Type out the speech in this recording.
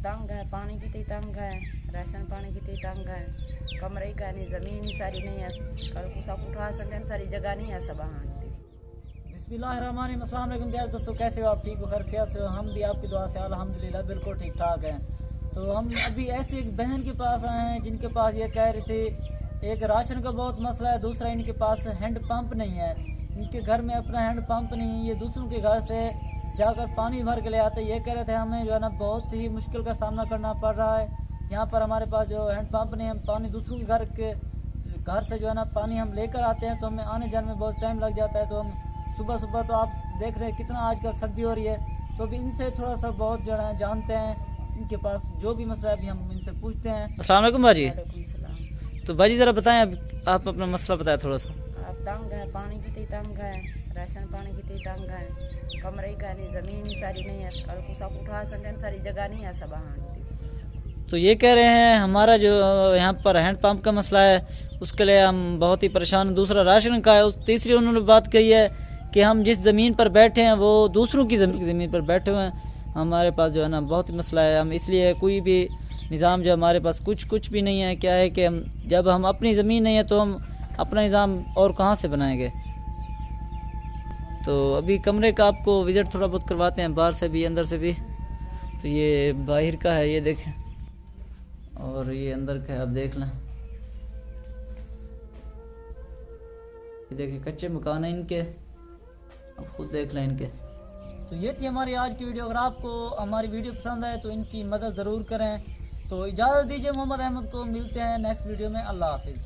तंग है, पानी की तंग है, राशन पानी की तंग है, कमरे का नहीं, ज़मीन ही सारी नहीं है, कल को सब उठा सकें, सारी जगह नहीं है सब बिस्मिल्लाहिर्रहमानिर्रहीम। अस्सलाम वालेकुम प्यारे दोस्तों, कैसे हो आप? ठीक हो, खैरियत से हो? हम भी आपकी दुआ से अल्हम्दुलिल्लाह बिल्कुल ठीक ठाक हैं। तो हम अभी ऐसे एक बहन के पास आए हैं जिनके पास ये कह रहे थे एक राशन का बहुत मसला है, दूसरा इनके पास हैंड पंप नहीं है। इनके घर में अपना हैंड पंप नहीं है, ये दूसरों के घर से जाकर पानी भर के ले आते। ये कह रहे थे हमें जो है ना बहुत ही मुश्किल का सामना करना पड़ रहा है। यहाँ पर हमारे पास जो हैंड पंप नहीं है, हम पानी दूसरों के घर से जो है ना पानी हम लेकर आते हैं तो हमें आने जाने में बहुत टाइम लग जाता है। तो हम सुबह सुबह तो आप देख रहे हैं कितना आजकल सर्दी हो रही है, तो अभी इनसे थोड़ा सा बहुत जो है जानते हैं इनके पास जो भी मसला है अभी हम इनसे पूछते हैं। अस्सलाम वालेकुम बाजी। तो बाजी ज़रा बताएं, आप अपना मसला बताएं थोड़ा सा। अब तंग है, पानी की तंग है, राशन पानी की तंग है, कमरे का नहीं, ज़मीन ही सारी नहीं है, कल को सब उठा सकें, सारी जगह नहीं है सब। तो ये कह रहे हैं हमारा जो यहाँ पर हैंड पंप का मसला है उसके लिए हम बहुत ही परेशान हैं। दूसरा राशन का है। तीसरी उन्होंने बात कही है कि हम जिस ज़मीन पर बैठे हैं वो दूसरों की ज़मीन पर बैठे हुए हैं। हमारे पास जो है ना बहुत ही मसला है, हम इसलिए कोई भी निज़ाम जो हमारे पास कुछ भी नहीं है। क्या है कि हम जब हम अपनी ज़मीन नहीं है तो हम अपना निज़ाम और कहाँ से बनाएंगे। तो अभी कमरे का आपको विज़िट थोड़ा बहुत करवाते हैं, बाहर से भी अंदर से भी। तो ये बाहर का है, ये देखें, और ये अंदर का है, आप देख लें। ये देखिए कच्चे मकान है इनके, आप खुद देख लें इनके। तो ये थी हमारी आज की वीडियो। अगर आपको हमारी वीडियो पसंद आए तो इनकी मदद ज़रूर करें। तो इजाज़त दीजिए मोहम्मद अहमद को, मिलते हैं नेक्स्ट वीडियो में। अल्लाह हाफिज़।